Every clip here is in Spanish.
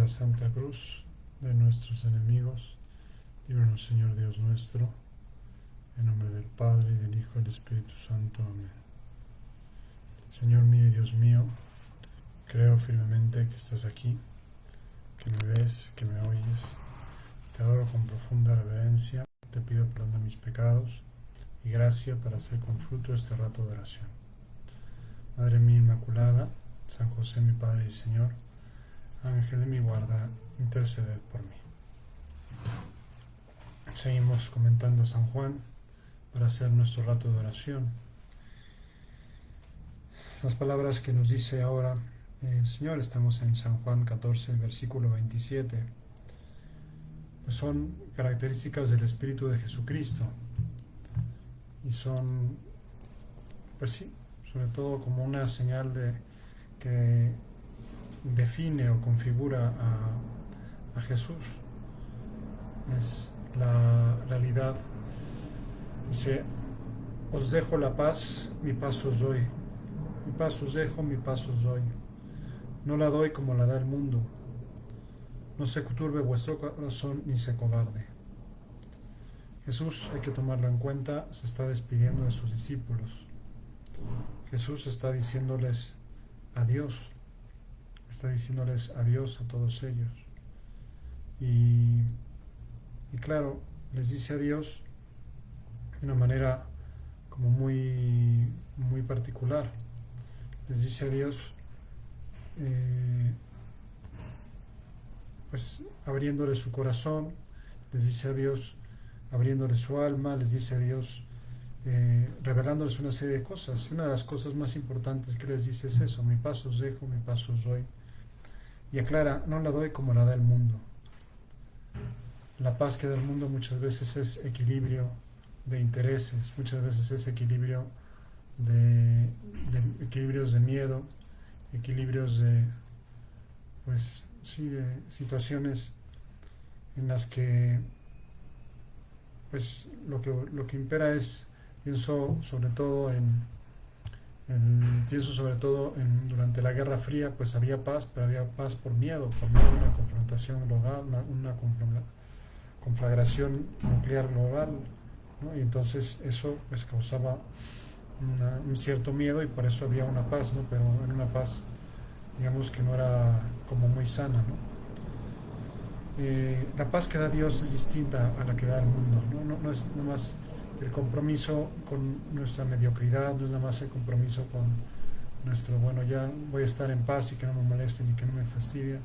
la Santa Cruz de nuestros enemigos, líbranos, Señor Dios nuestro, en nombre del Padre, y del Hijo, y del Espíritu Santo. Amén. Señor mío y Dios mío, creo firmemente que estás aquí, que me ves, que me oyes. Te adoro con profunda reverencia, te pido perdón de mis pecados y gracia para hacer con fruto este rato de oración. Madre mía Inmaculada, San José mi Padre y Señor, Ángel de mi guarda, interceded por mí. Seguimos comentando San Juan para hacer nuestro rato de oración. Las palabras que nos dice ahora el Señor, estamos en San Juan 14, versículo 27, pues son características del Espíritu de Jesucristo y son, pues sí, sobre todo como una señal que define o configura a Jesús. Es la realidad. Dice: os dejo la paz, mi paz os doy. Mi paz os dejo, mi paz os doy. No la doy como la da el mundo. No se turbe vuestro corazón ni se cobarde. Jesús, hay que tomarlo en cuenta, se está despidiendo de sus discípulos. Jesús está diciéndoles adiós. Está diciéndoles adiós a todos ellos. Y claro, les dice adiós de una manera como muy particular. Les dice adiós pues abriéndole su corazón, les dice adiós abriéndole su alma, les dice adiós revelándoles una serie de cosas. Y una de las cosas más importantes que les dice es eso: mi paz os dejo, mi paz os doy. Y aclara, no la doy como la da el mundo. La paz que da el mundo muchas veces es equilibrio de intereses, muchas veces es equilibrio de equilibrios de miedo, equilibrios de, pues sí, de situaciones en las que pues lo que impera es, pienso sobre todo durante la Guerra Fría, pues había paz, pero había paz por miedo a una confrontación global, una conflagración nuclear global, ¿no? Y entonces eso pues causaba un cierto miedo, y por eso había una paz, ¿no? Pero era una paz, digamos, que no era como muy sana, ¿no? La paz que da Dios es distinta a la que da el mundo, ¿no? No es nada más el compromiso con nuestra mediocridad, no es nada más el compromiso con nuestro, bueno, ya voy a estar en paz y que no me molesten y que no me fastidie,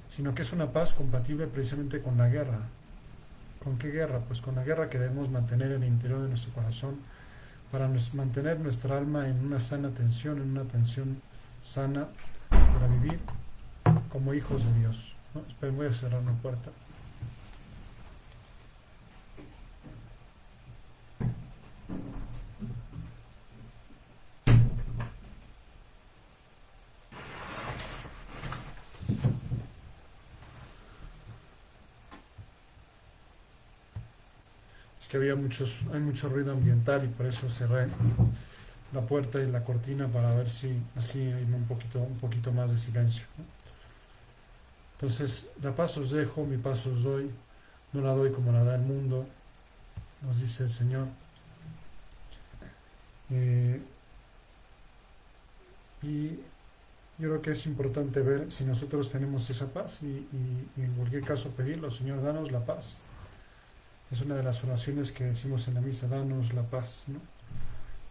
sino que es una paz compatible precisamente con la guerra. ¿Con qué guerra? Pues con la guerra que debemos mantener en el interior de nuestro corazón para mantener nuestra alma en una sana tensión, en una tensión sana, para vivir como hijos de Dios, ¿no? Esperen, voy a cerrar una puerta. Es que hay mucho ruido ambiental y por eso cerré la puerta y la cortina, para ver si así hay un poquito más de silencio, ¿no? Entonces, la paz os dejo, mi paz os doy, no la doy como la da el mundo, nos dice el Señor. Y yo creo que es importante ver si nosotros tenemos esa paz y en cualquier caso pedirlo: Señor, danos la paz. Es una de las oraciones que decimos en la misa: danos la paz, ¿no?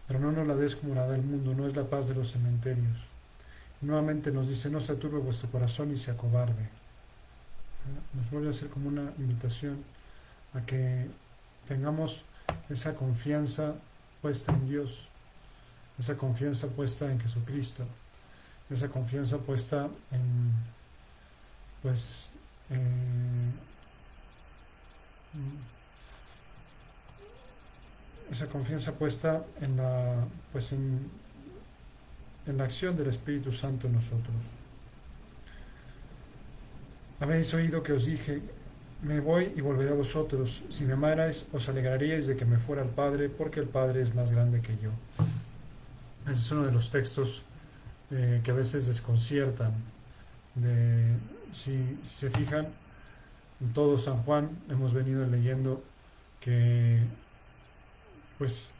Pero no nos la des como la da el mundo, no es la paz de los cementerios. Y nuevamente nos dice: no se turbe vuestro corazón y se acobarde. O sea, nos vuelve a hacer como una invitación a que tengamos esa confianza puesta en Dios, esa confianza puesta en Jesucristo, esa confianza puesta en, pues, esa confianza puesta en la acción del Espíritu Santo en nosotros. Habéis oído que os dije: me voy y volveré a vosotros. Si me amarais, os alegraríais de que me fuera al Padre, porque el Padre es más grande que yo. Ese es uno de los textos que a veces desconciertan si se fijan, en todo San Juan hemos venido leyendo que, pues,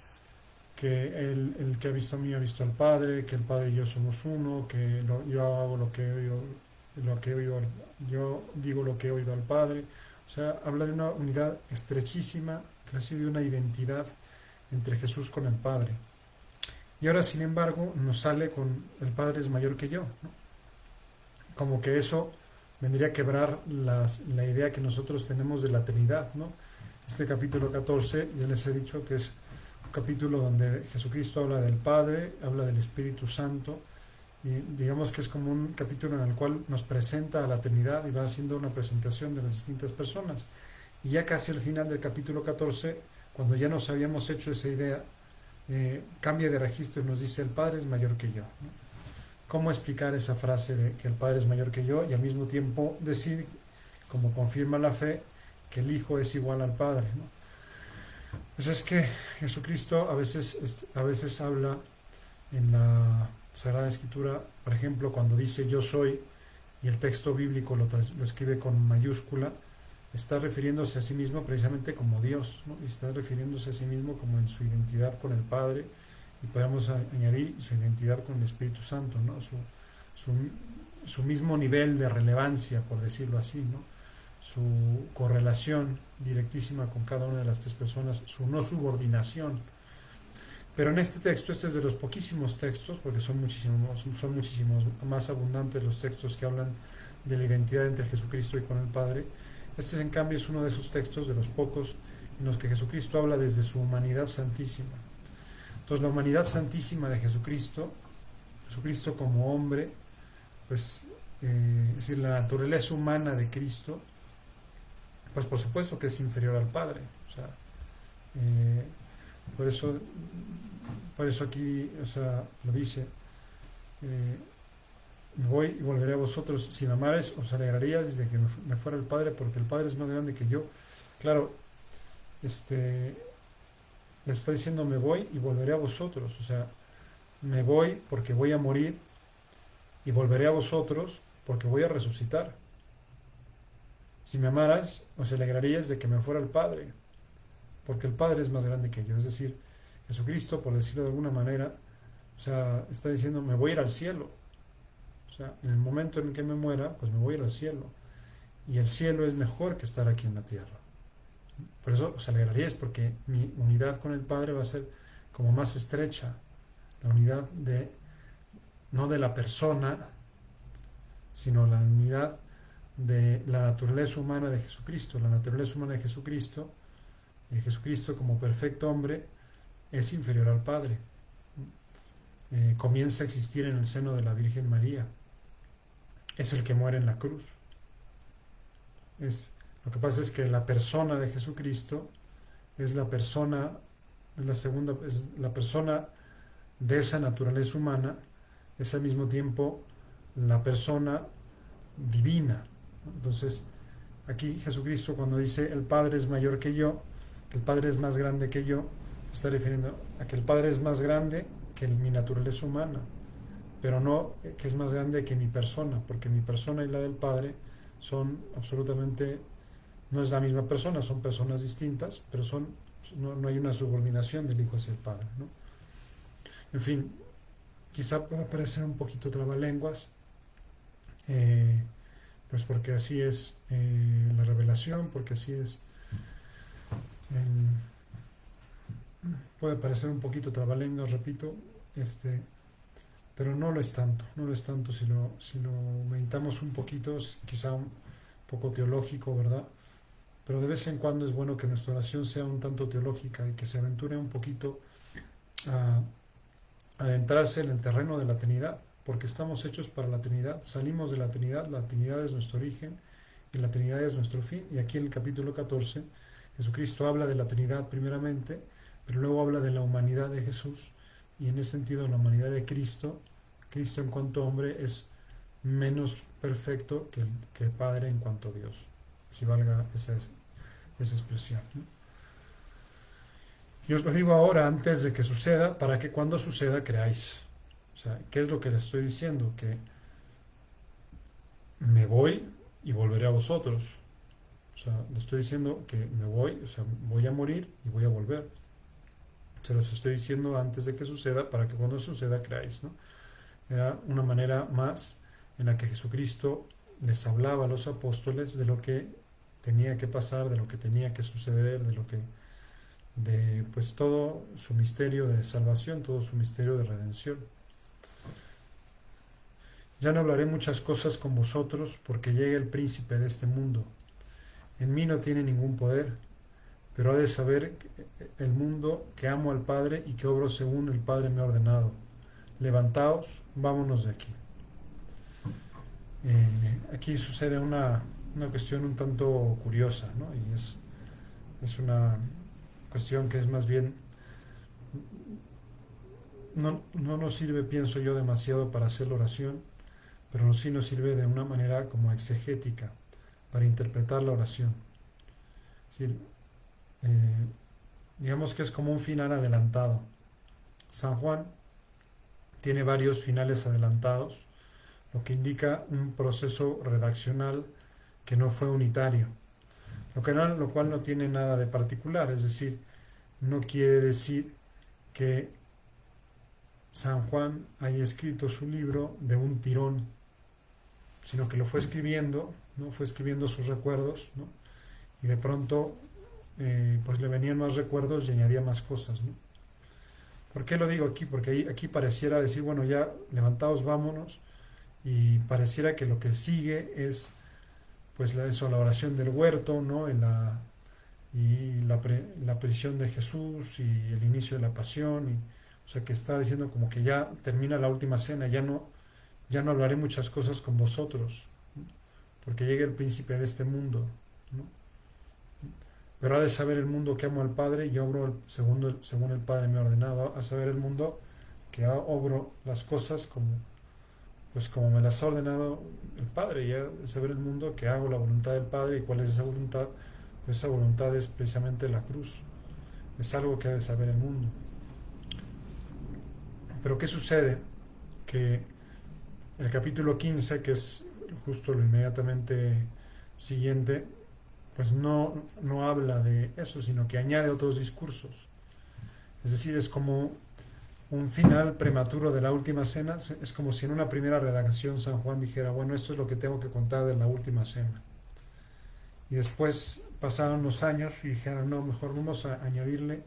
que el que ha visto a mí ha visto al Padre, que el Padre y yo somos uno, que yo hago lo que he oído, yo digo lo que he oído al Padre. O sea, habla de una unidad estrechísima, casi de una identidad entre Jesús con el Padre. Y ahora, sin embargo, nos sale con el Padre es mayor que yo, ¿no? Como que eso vendría a quebrar la idea que nosotros tenemos de la Trinidad, ¿no? Este capítulo 14, ya les he dicho que es un capítulo donde Jesucristo habla del Padre, habla del Espíritu Santo, y digamos que es como un capítulo en el cual nos presenta a la Trinidad y va haciendo una presentación de las distintas personas. Y ya casi al final del capítulo 14, cuando ya nos habíamos hecho esa idea, cambia de registro y nos dice el Padre es mayor que yo, ¿no? ¿Cómo explicar esa frase de que el Padre es mayor que yo y al mismo tiempo decir, como confirma la fe, que el Hijo es igual al Padre, ¿no? Pues es que Jesucristo a veces habla en la Sagrada Escritura, por ejemplo, cuando dice yo soy y el texto bíblico lo escribe con mayúscula, está refiriéndose a sí mismo precisamente como Dios, ¿no? Y está refiriéndose a sí mismo como en su identidad con el Padre, y podemos añadir su identidad con el Espíritu Santo, ¿no? Su mismo nivel de relevancia, por decirlo así, ¿no? Su correlación directísima con cada una de las tres personas, su no subordinación. Pero en este texto, este es de los poquísimos textos, porque son muchísimos más abundantes los textos que hablan de la identidad entre Jesucristo y con el Padre. Este, en cambio, es uno de esos textos, de los pocos, en los que Jesucristo habla desde su humanidad santísima. Entonces, la humanidad santísima de Jesucristo, Jesucristo como hombre, pues, es decir, la naturaleza humana de Cristo, pues por supuesto que es inferior al Padre. O sea, por eso aquí, o sea, lo dice, me voy y volveré a vosotros. Si me amares, os alegraríais desde que me fuera el Padre, porque el Padre es más grande que yo. Claro, le está diciendo me voy y volveré a vosotros. O sea, me voy porque voy a morir y volveré a vosotros porque voy a resucitar. Si me amarais, os alegraríais de que me fuera el Padre, porque el Padre es más grande que yo. Es decir, Jesucristo, por decirlo de alguna manera, o sea, está diciendo me voy a ir al cielo. O sea, en el momento en que me muera, pues me voy a ir al cielo. Y el cielo es mejor que estar aquí en la tierra. Por eso os alegraríais, porque mi unidad con el Padre va a ser como más estrecha. La unidad no de la persona, sino la unidad de la naturaleza humana de Jesucristo. La naturaleza humana de Jesucristo, Jesucristo como perfecto hombre, es inferior al Padre. Comienza a existir en el seno de la Virgen María. Es el que muere en la cruz. Lo que pasa es que la persona de Jesucristo es la persona, es la persona de esa naturaleza humana, es al mismo tiempo la persona divina. Entonces, aquí Jesucristo, cuando dice el Padre es mayor que yo, el Padre es más grande que yo, se está refiriendo a que el Padre es más grande que mi naturaleza humana, pero no que es más grande que mi persona, porque mi persona y la del Padre son absolutamente, no es la misma persona, son personas distintas, pero no hay una subordinación del Hijo hacia el Padre, ¿no? En fin, quizá pueda parecer un poquito trabalenguas, pues porque así es la revelación, porque así es puede parecer un poquito trabalenguas, repito, pero no lo es tanto si lo meditamos un poquito, es quizá un poco teológico, ¿verdad? Pero de vez en cuando es bueno que nuestra oración sea un tanto teológica y que se aventure un poquito a adentrarse en el terreno de la Trinidad, porque estamos hechos para la Trinidad, salimos de la Trinidad es nuestro origen y la Trinidad es nuestro fin. Y aquí en el capítulo 14, Jesucristo habla de la Trinidad primeramente, pero luego habla de la humanidad de Jesús, y en ese sentido la humanidad de Cristo en cuanto hombre es menos perfecto que el Padre en cuanto Dios, si valga esa expresión, ¿no? Y os lo digo ahora antes de que suceda, para que cuando suceda creáis. O sea, ¿qué es lo que les estoy diciendo? Que me voy y volveré a vosotros. O sea, le estoy diciendo que me voy, o sea, voy a morir y voy a volver. Se los estoy diciendo antes de que suceda para que cuando suceda creáis, ¿no? Era una manera más en la que Jesucristo les hablaba a los apóstoles de lo que tenía que pasar, de lo que tenía que suceder, de pues todo su misterio de salvación, todo su misterio de redención. Ya no hablaré muchas cosas con vosotros porque llega el príncipe de este mundo. En mí no tiene ningún poder, pero ha de saber el mundo que amo al Padre y que obro según el Padre me ha ordenado. Levantaos, vámonos de aquí. Aquí sucede una cuestión un tanto curiosa, ¿no? Y es una cuestión que es más bien, no nos sirve, pienso yo, demasiado para hacer la oración, pero sí nos sirve de una manera como exegética para interpretar la oración. Es decir, eh, digamos que es como un final adelantado. San Juan tiene varios finales adelantados, lo que indica un proceso redaccional que no fue unitario, lo cual no tiene nada de particular, es decir, no quiere decir que San Juan haya escrito su libro de un tirón, sino que lo fue escribiendo, ¿no? Fue escribiendo sus recuerdos, ¿no? Y de pronto pues le venían más recuerdos y añadía más cosas, ¿no? ¿Por qué lo digo aquí? Porque aquí pareciera decir, bueno, ya levantaos, vámonos, y pareciera que lo que sigue es pues la oración del huerto, ¿no? La prisión de Jesús y el inicio de la pasión, o sea que está diciendo como que ya termina la última cena, ya no hablaré muchas cosas con vosotros, ¿no? Porque llega el príncipe de este mundo, ¿no? Pero ha de saber el mundo que amo al Padre y obro según el Padre me ha ordenado. A saber el mundo que obro las cosas como me las ha ordenado el Padre. Y a saber el mundo que hago la voluntad del Padre. ¿Y cuál es esa voluntad? Pues esa voluntad es precisamente la cruz. Es algo que ha de saber el mundo. Pero ¿qué sucede? Que el capítulo 15, que es justo lo inmediatamente siguiente, pues no habla de eso, sino que añade otros discursos. Es decir, es como un final prematuro de la última cena. Es como si en una primera redacción San Juan dijera, bueno, esto es lo que tengo que contar de la última cena. Y después pasaron los años y dijeron, no, mejor vamos a añadirle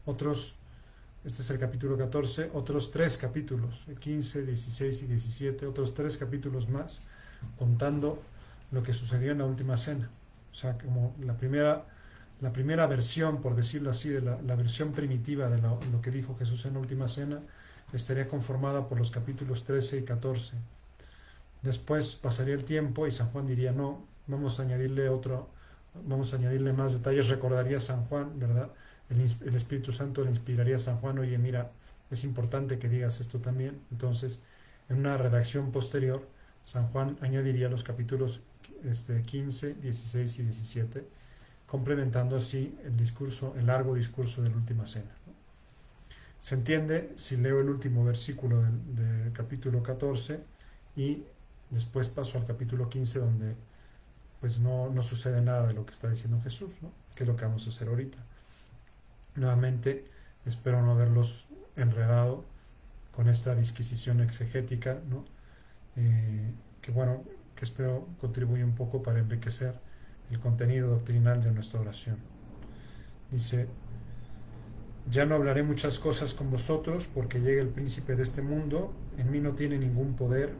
otros, este es el capítulo 14, otros 3 capítulos, 15, 16 y 17, otros 3 capítulos más, contando lo que sucedió en la última cena. O sea, como la primera versión, por decirlo así, de la versión primitiva de lo que dijo Jesús en la última cena, estaría conformada por los capítulos 13 y 14. Después pasaría el tiempo y San Juan diría, no, vamos a añadirle más detalles. Recordaría San Juan, ¿verdad? El Espíritu Santo le inspiraría a San Juan, oye, mira, es importante que digas esto también. Entonces, en una redacción posterior, San Juan añadiría los capítulos 15, 16 y 17, complementando así el largo discurso de la última cena, ¿no? Se entiende si leo el último versículo del capítulo 14 y después paso al capítulo 15, donde pues no sucede nada de lo que está diciendo Jesús, ¿no? Que es lo que vamos a hacer ahorita. Nuevamente, espero no haberlos enredado con esta disquisición exegética, ¿no? Que bueno, que espero contribuye un poco para enriquecer el contenido doctrinal de nuestra oración. Dice, ya no hablaré muchas cosas con vosotros porque llega el príncipe de este mundo, en mí no tiene ningún poder,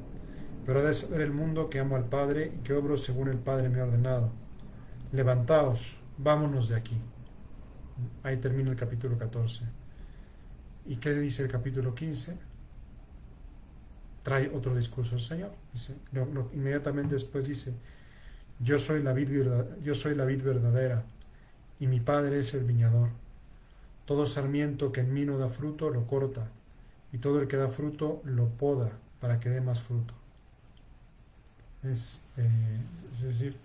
pero ha de saber el mundo que amo al Padre y que obro según el Padre me ha ordenado. Levantaos, vámonos de aquí. Ahí termina el capítulo 14. ¿Y qué dice el capítulo 15? Trae otro discurso del Señor. Dice, inmediatamente después dice, yo soy la vid verdadera y mi Padre es el viñador. Todo sarmiento que en mí no da fruto lo corta, y todo el que da fruto lo poda para que dé más fruto. Es decir,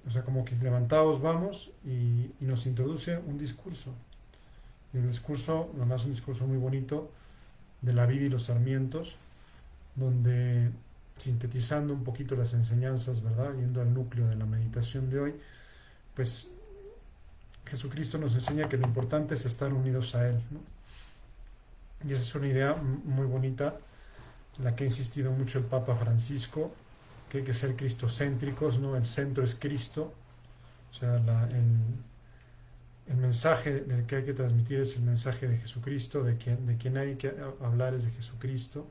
o sea, como que levantaos, vamos, y nos introduce un discurso. Y el discurso, además un discurso muy bonito, de la vid y los sarmientos, donde sintetizando un poquito las enseñanzas, ¿verdad? Yendo al núcleo de la meditación de hoy, pues Jesucristo nos enseña que lo importante es estar unidos a Él, ¿no? Y esa es una idea muy bonita, la que ha insistido mucho el Papa Francisco, que hay que ser cristocéntricos, ¿no? El centro es Cristo, o sea, el mensaje del que hay que transmitir es el mensaje de Jesucristo, de quien hay que hablar es de Jesucristo,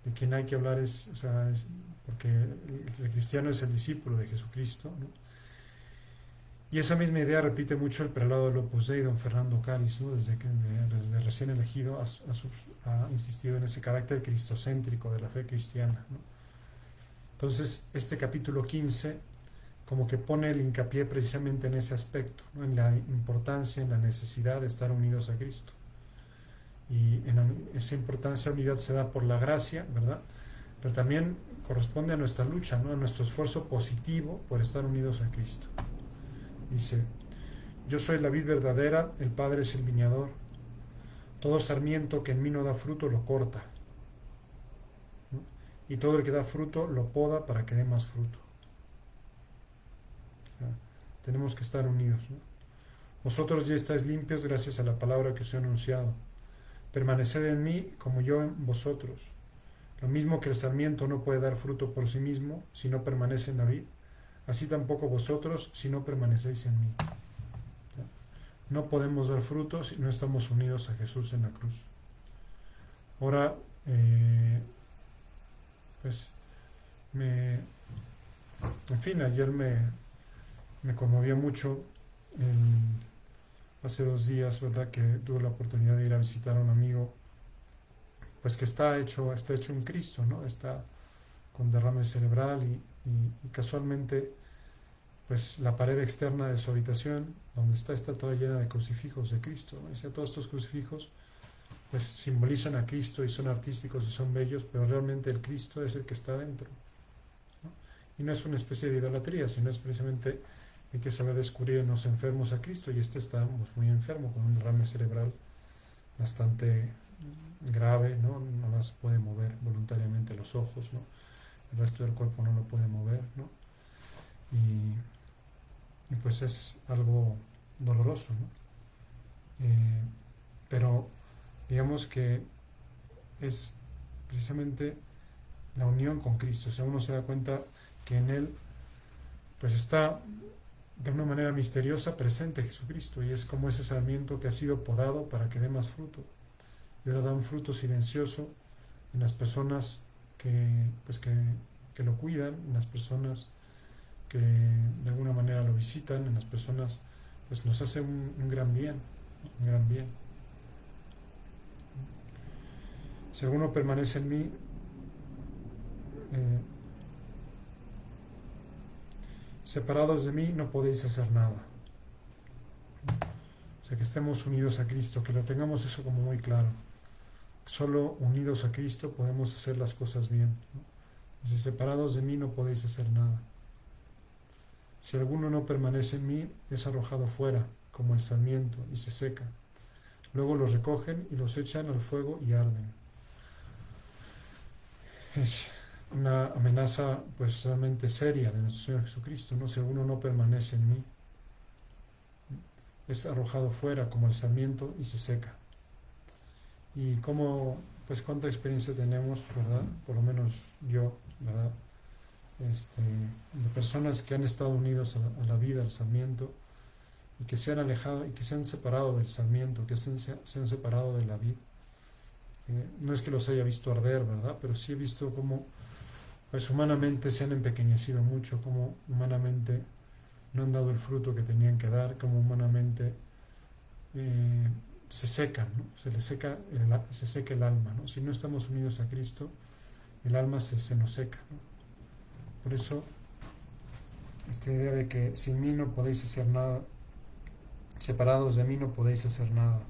de quien hay que hablar es, o sea, porque el cristiano es el discípulo de Jesucristo, ¿no? Y esa misma idea repite mucho el prelado del Opus Dei, don Fernando Cáliz, ¿no? Desde recién elegido ha insistido en ese carácter cristocéntrico de la fe cristiana, ¿no? Entonces, este capítulo 15 como que pone el hincapié precisamente en ese aspecto, ¿no? En la importancia, en la necesidad de estar unidos a Cristo. Y esa importancia, unidad se da por la gracia, ¿verdad? Pero también corresponde a nuestra lucha, ¿no? A nuestro esfuerzo positivo por estar unidos a Cristo. Dice: yo soy la vid verdadera, el Padre es el viñador. Todo sarmiento que en mí no da fruto lo corta, ¿no? Y todo el que da fruto lo poda para que dé más fruto. O sea, tenemos que estar unidos, ¿no? Vosotros ya estáis limpios gracias a la palabra que os he anunciado. Permaneced en mí como yo en vosotros. Lo mismo que el sarmiento no puede dar fruto por sí mismo si no permanece en la vid, así tampoco vosotros si no permanecéis en mí. No podemos dar frutos si no estamos unidos a Jesús en la cruz. Ahora, pues, en fin, ayer me conmovió mucho hace 2 días, ¿verdad? Que tuve la oportunidad de ir a visitar a un amigo, pues que está hecho un Cristo, ¿no? Está con derrame cerebral y casualmente, pues la pared externa de su habitación, donde está toda llena de crucifijos de Cristo, ¿no? O sea, todos estos crucifijos, pues simbolizan a Cristo y son artísticos y son bellos, pero realmente el Cristo es el que está dentro, ¿no? Y no es una especie de idolatría, sino es precisamente hay que saber descubrir en los enfermos a Cristo, y está muy enfermo, con un derrame cerebral bastante grave, ¿no? No más puede mover voluntariamente los ojos, ¿no? El resto del cuerpo no lo puede mover, ¿no? Y pues es algo doloroso, ¿no? Pero digamos que es precisamente la unión con Cristo, o sea, uno se da cuenta que en Él pues está de una manera misteriosa presente Jesucristo, y es como ese sarmiento que ha sido podado para que dé más fruto, y ahora da un fruto silencioso en las personas que lo cuidan, en las personas que de alguna manera lo visitan, en las personas, pues nos hace un gran bien, un gran bien. Si alguno permanece en mí, separados de mí no podéis hacer nada. O sea, que estemos unidos a Cristo, que lo tengamos eso como muy claro. Solo unidos a Cristo podemos hacer las cosas bien, ¿no? Dice: separados de mí no podéis hacer nada. Si alguno no permanece en mí, es arrojado fuera, como el sarmiento, y se seca. Luego los recogen y los echan al fuego y arden. Es una amenaza pues realmente seria de nuestro Señor Jesucristo, ¿no? Si alguno no permanece en mí, es arrojado fuera como el sarmiento y se seca. Y como, pues cuánta experiencia tenemos, ¿verdad? Por lo menos yo, ¿verdad? De personas que han estado unidos a la vida, al sarmiento, y que se han alejado y que se han separado del sarmiento, que se han separado de la vid. No es que los haya visto arder, ¿verdad? Pero sí he visto cómo, pues humanamente se han empequeñecido mucho, cómo humanamente no han dado el fruto que tenían que dar, cómo humanamente se secan, ¿no? Se seca el alma, ¿no? Si no estamos unidos a Cristo, el alma se nos seca, ¿no? Por eso, esta idea de que sin mí no podéis hacer nada, separados de mí no podéis hacer nada.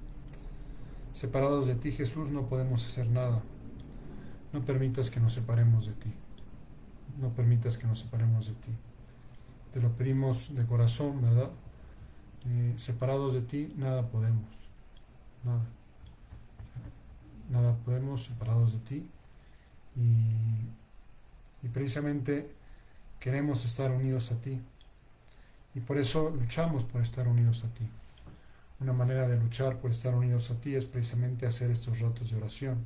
Separados de ti, Jesús, no podemos hacer nada. No permitas que nos separemos de ti. No permitas que nos separemos de ti. Te lo pedimos de corazón, ¿verdad? Separados de ti, nada podemos. Nada. Nada podemos separados de ti. Y precisamente queremos estar unidos a ti. Y por eso luchamos por estar unidos a ti. Una manera de luchar por estar unidos a ti es precisamente hacer estos ratos de oración.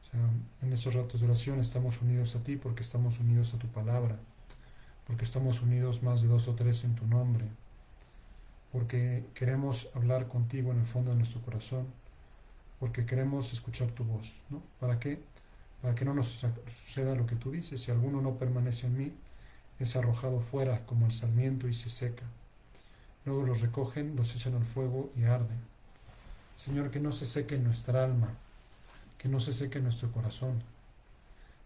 O sea, en estos ratos de oración estamos unidos a ti porque estamos unidos a tu palabra, porque estamos unidos más de 2 o 3 en tu nombre, porque queremos hablar contigo en el fondo de nuestro corazón, porque queremos escuchar tu voz, ¿no? ¿Para qué? Para que no nos suceda lo que tú dices: si alguno no permanece en mí, es arrojado fuera como el sarmiento y se seca. Luego los recogen, los echan al fuego y arden. Señor, que no se seque nuestra alma, que no se seque nuestro corazón,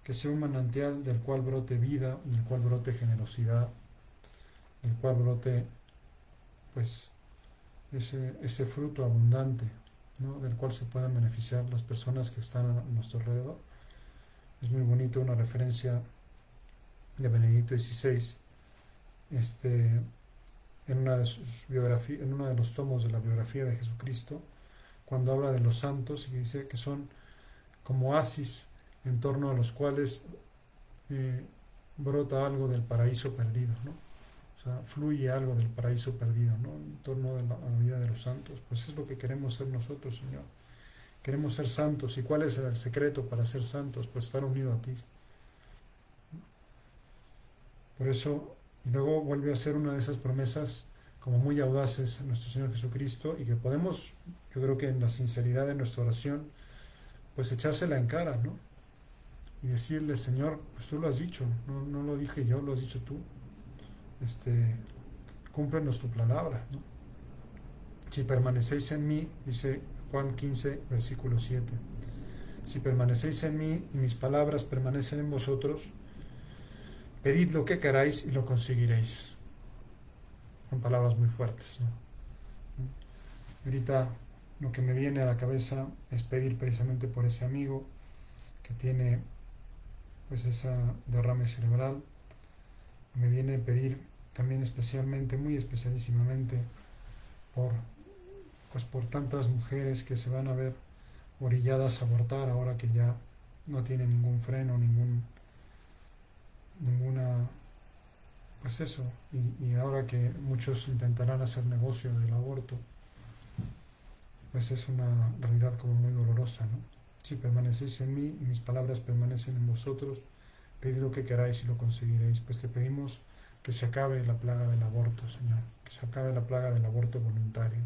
que sea un manantial del cual brote vida, del cual brote generosidad, del cual brote pues ese fruto abundante, ¿no? Del cual se puedan beneficiar las personas que están a nuestro alrededor. Es muy bonito una referencia de Benedicto XVI, en una de sus biografías, en uno de los tomos de la biografía de Jesucristo, cuando habla de los santos y dice que son como oasis en torno a los cuales brota algo del paraíso perdido, ¿no? O sea, fluye algo del paraíso perdido, ¿no? En torno a la vida de los santos. Pues es lo que queremos ser nosotros, Señor. Queremos ser santos. ¿Y cuál es el secreto para ser santos? Pues estar unido a ti. Por eso, y luego vuelve a ser una de esas promesas como muy audaces a nuestro Señor Jesucristo, y que podemos, yo creo que en la sinceridad de nuestra oración, pues echársela en cara, ¿no? Y decirle: Señor, pues tú lo has dicho, no lo dije yo, lo has dicho tú. Cúmplenos tu palabra, ¿no? Si permanecéis en mí, dice Juan 15, versículo 7, si permanecéis en mí y mis palabras permanecen en vosotros, pedid lo que queráis y lo conseguiréis. Son palabras muy fuertes, ¿no? Ahorita lo que me viene a la cabeza es pedir precisamente por ese amigo que tiene pues esa derrame cerebral. Me viene a pedir también especialmente, muy especialísimamente, por tantas mujeres que se van a ver orilladas a abortar ahora que ya no tiene ningún freno, ninguna, pues eso, y ahora que muchos intentarán hacer negocio del aborto, pues es una realidad como muy dolorosa, ¿no? Si permanecéis en mí y mis palabras permanecen en vosotros, pedid lo que queráis y lo conseguiréis. Pues te pedimos que se acabe la plaga del aborto, Señor, que se acabe la plaga del aborto voluntario.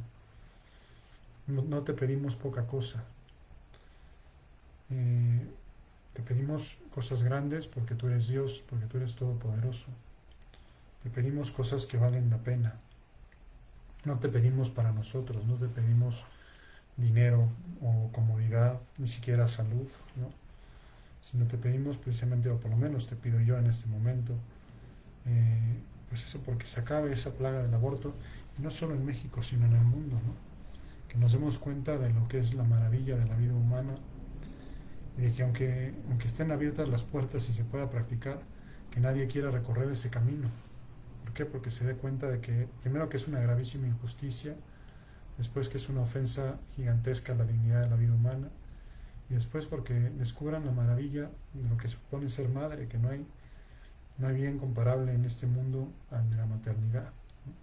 No te pedimos poca cosa, te pedimos cosas grandes porque tú eres Dios, porque tú eres todopoderoso. Te pedimos cosas que valen la pena. No te pedimos para nosotros, no te pedimos dinero o comodidad, ni siquiera salud, ¿no? Sino te pedimos precisamente, o por lo menos te pido yo en este momento, pues eso, porque se acabe esa plaga del aborto, y no solo en México, sino en el mundo, ¿no? Que nos demos cuenta de lo que es la maravilla de la vida humana, y de que aunque estén abiertas las puertas y se pueda practicar, que nadie quiera recorrer ese camino. ¿Por qué? Porque se dé cuenta de que, primero, que es una gravísima injusticia, después que es una ofensa gigantesca a la dignidad de la vida humana, y después porque descubran la maravilla de lo que supone ser madre, que no hay bien comparable en este mundo al de la maternidad, ¿no?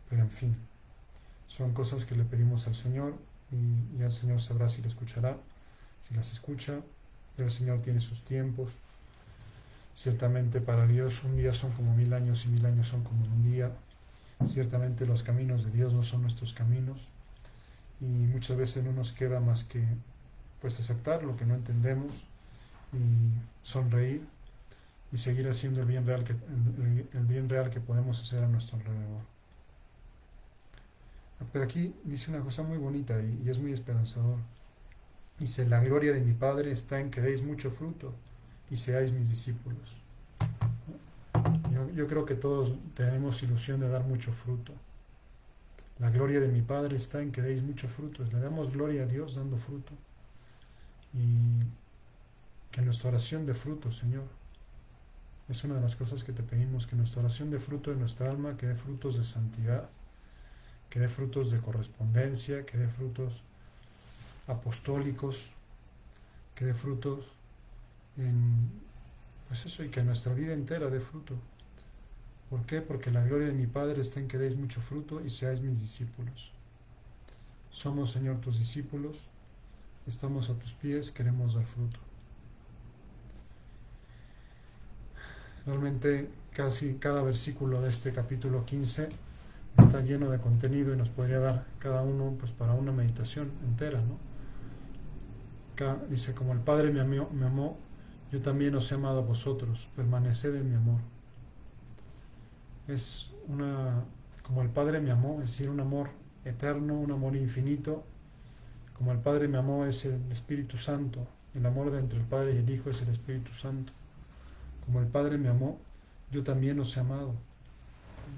Pero en fin, son cosas que le pedimos al Señor, y el Señor sabrá si lo escuchará, si las escucha. El Señor tiene sus tiempos. Ciertamente para Dios un día son como 1000 años y 1000 años son como un día. Ciertamente los caminos de Dios no son nuestros caminos, y muchas veces no nos queda más que pues aceptar lo que no entendemos y sonreír y seguir haciendo el bien real que podemos hacer a nuestro alrededor. Pero aquí dice una cosa muy bonita y es muy esperanzador. Dice: la gloria de mi Padre está en que deis mucho fruto y seáis mis discípulos. Yo creo que todos tenemos ilusión de dar mucho fruto. La gloria de mi Padre está en que deis mucho fruto. Le damos gloria a Dios dando fruto. Y que nuestra oración dé fruto, Señor. Es una de las cosas que te pedimos, que nuestra oración dé fruto de nuestra alma, que dé frutos de santidad, que dé frutos de correspondencia, que dé frutos apostólicos, que dé frutos en, pues eso, y que nuestra vida entera dé fruto. ¿Por qué? Porque la gloria de mi Padre está en que deis mucho fruto y seáis mis discípulos. Somos, Señor, tus discípulos, estamos a tus pies, queremos dar fruto. Realmente casi cada versículo de este capítulo 15 está lleno de contenido y nos podría dar cada uno pues para una meditación entera, ¿no? Acá dice, como el Padre me amó, yo también os he amado a vosotros, permaneced en mi amor. Es como el Padre me amó, es decir, un amor eterno, un amor infinito. Como el Padre me amó es el Espíritu Santo, el amor de entre el Padre y el Hijo es el Espíritu Santo. Como el Padre me amó, yo también os he amado.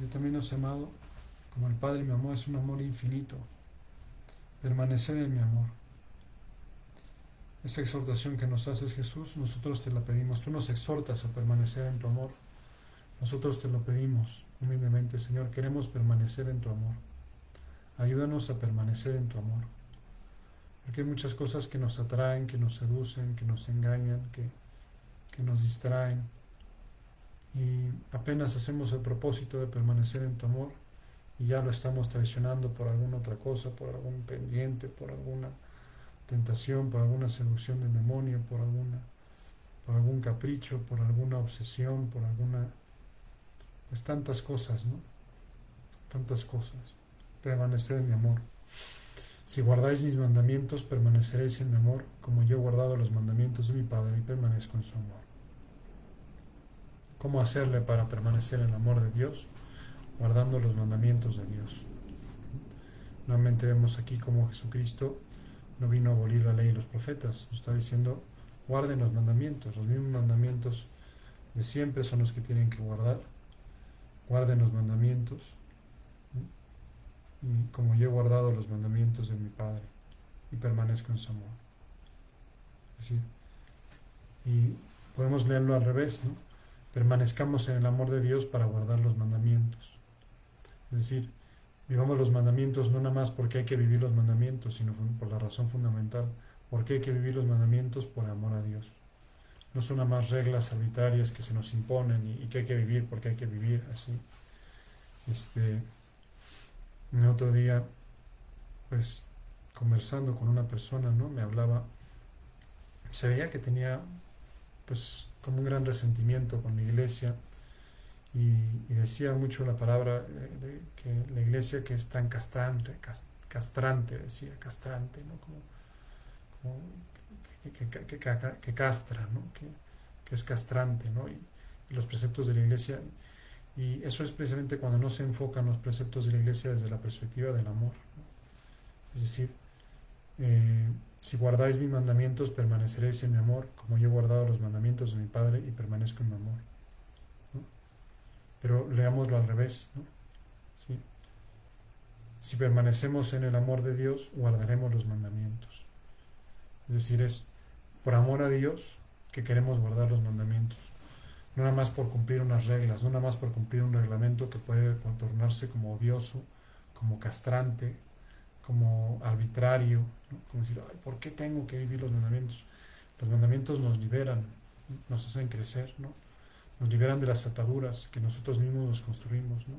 Yo también os he amado, como el Padre me amó, es un amor infinito. Permaneced en mi amor. Esa exhortación que nos haces, Jesús, nosotros te la pedimos. Tú nos exhortas a permanecer en tu amor. Nosotros te lo pedimos humildemente, Señor. Queremos permanecer en tu amor. Ayúdanos a permanecer en tu amor. Porque hay muchas cosas que nos atraen, que nos seducen, que nos engañan, que nos distraen. Y apenas hacemos el propósito de permanecer en tu amor y ya lo estamos traicionando por alguna otra cosa, por algún pendiente, por alguna tentación, por alguna seducción del demonio, por algún capricho, por alguna obsesión, por alguna, pues tantas cosas, ¿no? Tantas cosas. Permaneced en mi amor. Si guardáis mis mandamientos, permaneceréis en mi amor, como yo he guardado los mandamientos de mi Padre y permanezco en su amor. ¿Cómo hacerle para permanecer en el amor de Dios? Guardando los mandamientos de Dios. Nuevamente vemos aquí cómo Jesucristo no vino a abolir la ley y los profetas. Nos está diciendo, guarden los mandamientos. Los mismos mandamientos de siempre son los que tienen que guardar. Guarden los mandamientos. Y como yo he guardado los mandamientos de mi Padre y permanezco en su amor. Es decir, y podemos leerlo al revés, ¿no? Permanezcamos en el amor de Dios para guardar los mandamientos. Es decir, vivamos los mandamientos no nada más porque hay que vivir los mandamientos, sino por la razón fundamental. ¿Por qué hay que vivir los mandamientos? Por amor a Dios. No son nada más reglas arbitrarias que se nos imponen y que hay que vivir porque hay que vivir así. El otro día, pues, conversando con una persona, ¿no? Me hablaba, se veía que tenía, pues, como un gran resentimiento con la iglesia y decía mucho la palabra de que la iglesia que es tan castrante, decía, castrante, ¿no? Como que castra, ¿no? Que es castrante, ¿no? Y los preceptos de la iglesia. Y eso es precisamente cuando no se enfocan los preceptos de la iglesia desde la perspectiva del amor, ¿no? Es decir, si guardáis mis mandamientos, permaneceréis en mi amor, como yo he guardado los mandamientos de mi Padre y permanezco en mi amor, ¿no? Pero leámoslo al revés, ¿no? ¿Sí? Si permanecemos en el amor de Dios, guardaremos los mandamientos. Es decir, es por amor a Dios que queremos guardar los mandamientos. No nada más por cumplir unas reglas, no nada más por cumplir un reglamento que puede tornarse como odioso, como castrante, como arbitrario, ¿no? Como decir, ay, ¿por qué tengo que vivir los mandamientos? Los mandamientos nos liberan, nos hacen crecer, ¿no? Nos liberan de las ataduras que nosotros mismos nos construimos, ¿no?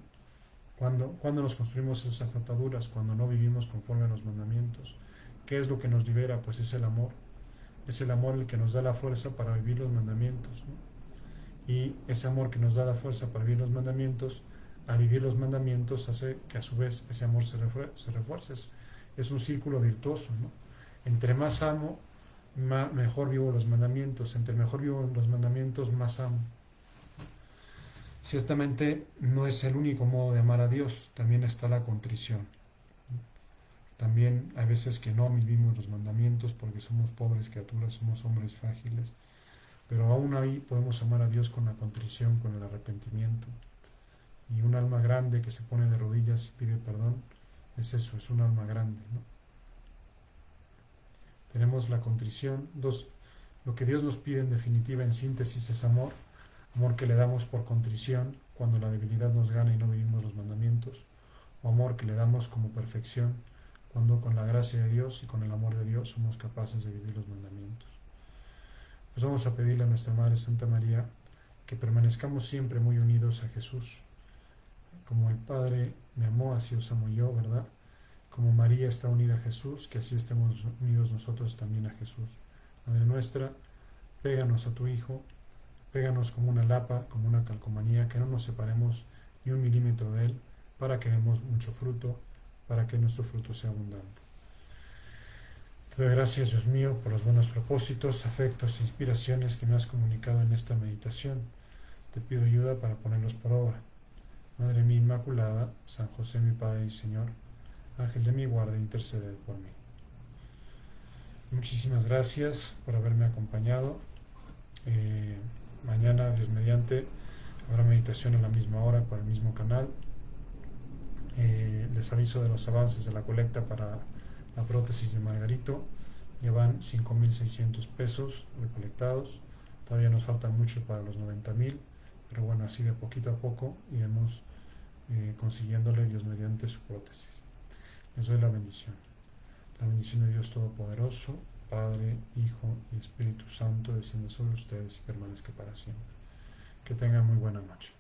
¿Cuándo nos construimos esas ataduras? Cuando no vivimos conforme a los mandamientos. ¿Qué es lo que nos libera? Pues es el amor. Es el amor el que nos da la fuerza para vivir los mandamientos, ¿no? Y ese amor que nos da la fuerza para vivir los mandamientos, al vivir los mandamientos hace que a su vez ese amor se refuerce. Es un círculo virtuoso, ¿no? Entre más amo, mejor vivo los mandamientos. Entre mejor vivo los mandamientos, más amo. Ciertamente no es el único modo de amar a Dios, también está la contrición. También hay veces que no vivimos los mandamientos porque somos pobres criaturas, somos hombres frágiles. Pero aún ahí podemos amar a Dios con la contrición, con el arrepentimiento. Y un alma grande que se pone de rodillas y pide perdón, es eso, es un alma grande, ¿no? Tenemos la contrición. Lo que Dios nos pide en definitiva, en síntesis, es amor. Amor que le damos por contrición cuando la debilidad nos gana y no vivimos los mandamientos. O amor que le damos como perfección cuando con la gracia de Dios y con el amor de Dios somos capaces de vivir los mandamientos. Pues vamos a pedirle a nuestra Madre Santa María que permanezcamos siempre muy unidos a Jesús. Como el Padre me amó, así os amo yo, ¿verdad? Como María está unida a Jesús, que así estemos unidos nosotros también a Jesús. Madre nuestra, péganos a tu Hijo, péganos como una lapa, como una calcomanía, que no nos separemos ni un milímetro de Él, para que demos mucho fruto, para que nuestro fruto sea abundante. Te doy gracias, Dios mío, por los buenos propósitos, afectos e inspiraciones que me has comunicado en esta meditación. Te pido ayuda para ponerlos por obra. Madre mía Inmaculada, San José mi Padre y Señor, Ángel de mi guarda, interceded por mí. Muchísimas gracias por haberme acompañado. Mañana, Dios mediante, habrá meditación a la misma hora por el mismo canal. Les aviso de los avances de la colecta para la prótesis de Margarito. Ya van 5.600 pesos recolectados. Todavía nos faltan mucho para los 90.000, pero bueno, así de poquito a poco iremos consiguiéndole, Dios mediante, su prótesis. Les doy la bendición. La bendición de Dios Todopoderoso, Padre, Hijo y Espíritu Santo, descienda sobre ustedes y permanezca para siempre. Que tengan muy buena noche.